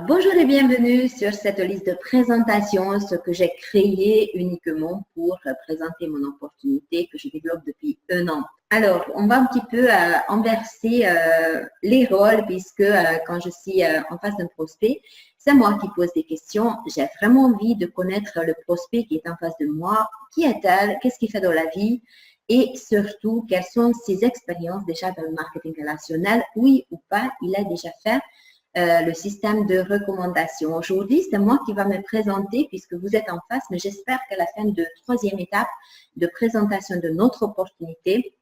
Bonjour et bienvenue sur cette liste de présentation, ce que j'ai créé uniquement pour présenter mon opportunité que je développe depuis un an. Alors, on va un petit peu inverser les rôles puisque quand je suis en face d'un prospect, c'est moi qui pose des questions. J'ai vraiment envie de connaître le prospect qui est en face de moi. Qui est-elle? Qu'est-ce qu'il fait dans la vie? Et surtout, quelles sont ses expériences déjà dans le marketing relationnel? Oui ou pas, il a déjà fait le système de recommandation. Aujourd'hui, c'est moi qui va me présenter puisque vous êtes en face, mais j'espère qu'à la fin de troisième étape de présentation de notre opportunité,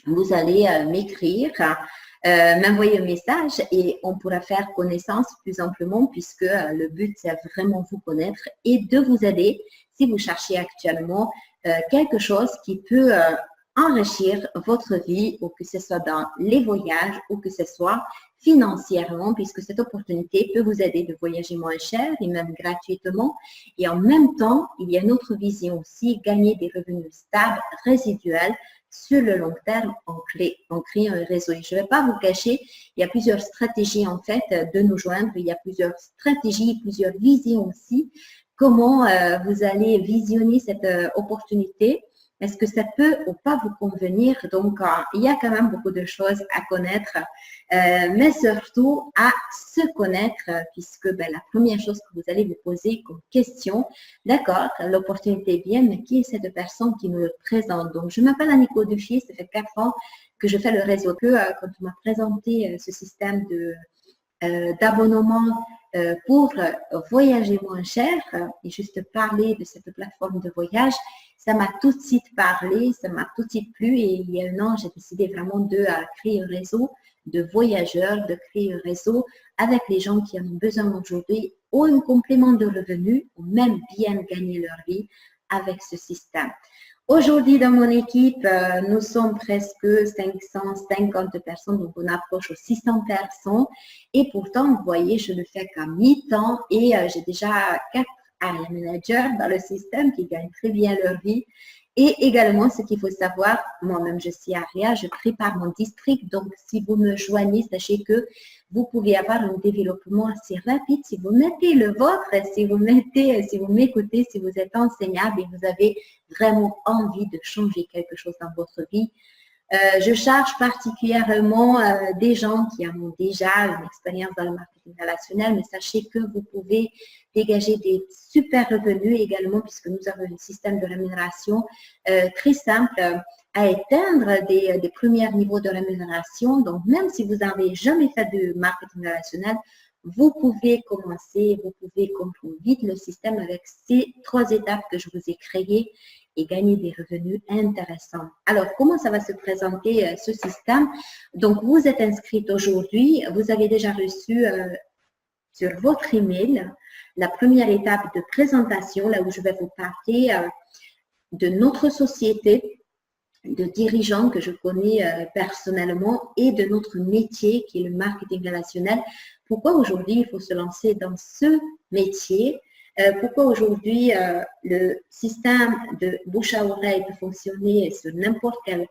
vous allez m'écrire, m'envoyer un message et on pourra faire connaissance plus amplement puisque le but, c'est vraiment vous connaître et de vous aider si vous cherchez actuellement quelque chose qui peut enrichir votre vie ou que ce soit dans les voyages ou que ce soit financièrement puisque cette opportunité peut vous aider de voyager moins cher et même gratuitement. Et en même temps, il y a une autre vision aussi, gagner des revenus stables, résiduels sur le long terme en créant un réseau. Et je ne vais pas vous cacher, il y a plusieurs stratégies en fait de nous joindre. Il y a plusieurs stratégies, plusieurs visions aussi. Comment vous allez visionner cette opportunité? Est-ce que ça peut ou pas vous convenir? Donc, il y a quand même beaucoup de choses à connaître, mais surtout à se connaître, puisque la première chose que vous allez vous poser comme question, d'accord, l'opportunité est bien, mais qui est cette personne qui me le présente? Donc, je m'appelle Annico Duchier, ça fait 4 ans que je fais le réseau que quand on m'a présenté ce système d'abonnement pour voyager moins cher et juste parler de cette plateforme de voyage, ça m'a tout de suite parlé, ça m'a tout de suite plu et il y a un an, j'ai décidé vraiment de créer un réseau de voyageurs, de créer un réseau avec les gens qui en ont besoin aujourd'hui ou un complément de revenus ou même bien gagner leur vie avec ce système. Aujourd'hui, dans mon équipe, nous sommes presque 550 personnes, donc on approche aux 600 personnes. Et pourtant, vous voyez, je le fais qu'à mi-temps et j'ai déjà 4 area managers dans le système qui gagnent très bien leur vie. Et également, ce qu'il faut savoir, moi-même, je suis area, je prépare mon district. Donc, si vous me joignez, sachez que vous pouvez avoir un développement assez rapide. Si vous mettez le vôtre, si vous m'écoutez, si vous êtes enseignable et vous avez vraiment envie de changer quelque chose dans votre vie. Je charge particulièrement des gens qui ont déjà une expérience dans le marketing relationnel, mais sachez que vous pouvez dégager des super revenus également puisque nous avons un système de rémunération très simple à atteindre des premiers niveaux de rémunération. Donc, même si vous n'avez jamais fait de marketing relationnel, vous pouvez commencer, vous pouvez comprendre vite le système avec ces 3 étapes que je vous ai créées et gagner des revenus intéressants. Alors, comment ça va se présenter ce système? Donc, vous êtes inscrite aujourd'hui, vous avez déjà reçu sur votre email la première étape de présentation, là où je vais vous parler de notre société, de dirigeants que je connais personnellement et de notre métier qui est le marketing relationnel. Pourquoi aujourd'hui il faut se lancer dans ce métier? Pourquoi aujourd'hui le système de bouche à oreille peut fonctionner sur n'importe quelle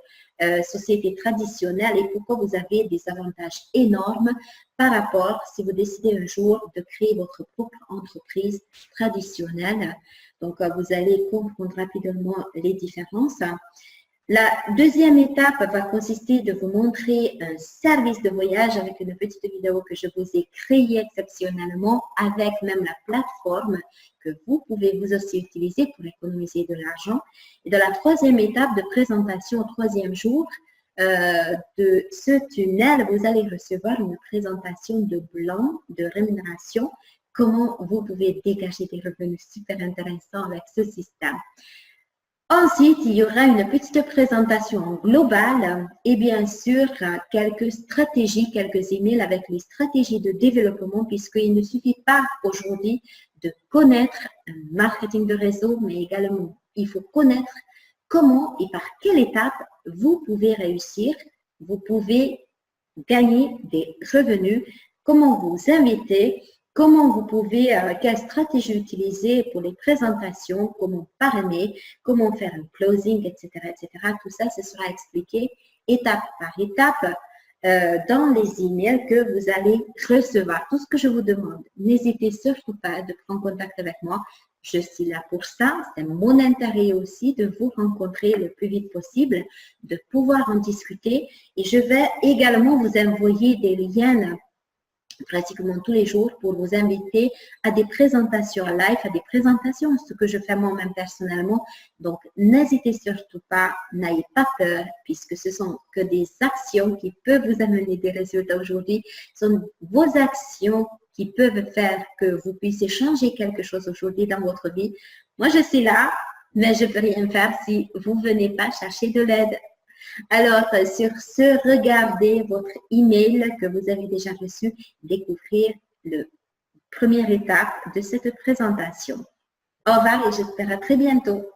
société traditionnelle et pourquoi vous avez des avantages énormes par rapport si vous décidez un jour de créer votre propre entreprise traditionnelle. Donc, vous allez comprendre rapidement les différences. La deuxième étape va consister de vous montrer un service de voyage avec une petite vidéo que je vous ai créée exceptionnellement avec même la plateforme que vous pouvez vous aussi utiliser pour économiser de l'argent. Et dans la troisième étape de présentation au 3e jour de ce tunnel, vous allez recevoir une présentation de blanc de rémunération, comment vous pouvez dégager des revenus super intéressants avec ce système. Ensuite, il y aura une petite présentation globale et bien sûr quelques stratégies, quelques emails avec les stratégies de développement puisqu'il ne suffit pas aujourd'hui de connaître un marketing de réseau, mais également il faut connaître comment et par quelle étape vous pouvez réussir, vous pouvez gagner des revenus, comment vous inviter, comment vous pouvez, quelle stratégie utiliser pour les présentations, comment parrainer, comment faire un closing, etc., etc. Tout ça, ce sera expliqué étape par étape dans les emails que vous allez recevoir. Tout ce que je vous demande, n'hésitez surtout pas de prendre contact avec moi. Je suis là pour ça. C'est mon intérêt aussi de vous rencontrer le plus vite possible, de pouvoir en discuter. Et je vais également vous envoyer des liens pratiquement tous les jours pour vous inviter à des présentations live, à des présentations, ce que je fais moi-même personnellement. Donc, n'hésitez surtout pas, n'ayez pas peur, puisque ce sont que des actions qui peuvent vous amener des résultats aujourd'hui. Ce sont vos actions qui peuvent faire que vous puissiez changer quelque chose aujourd'hui dans votre vie. Moi, je suis là, mais je ne peux rien faire si vous ne venez pas chercher de l'aide. Alors, sur ce, regardez votre email que vous avez déjà reçu, découvrir la première étape de cette présentation. Au revoir et j'espère à très bientôt.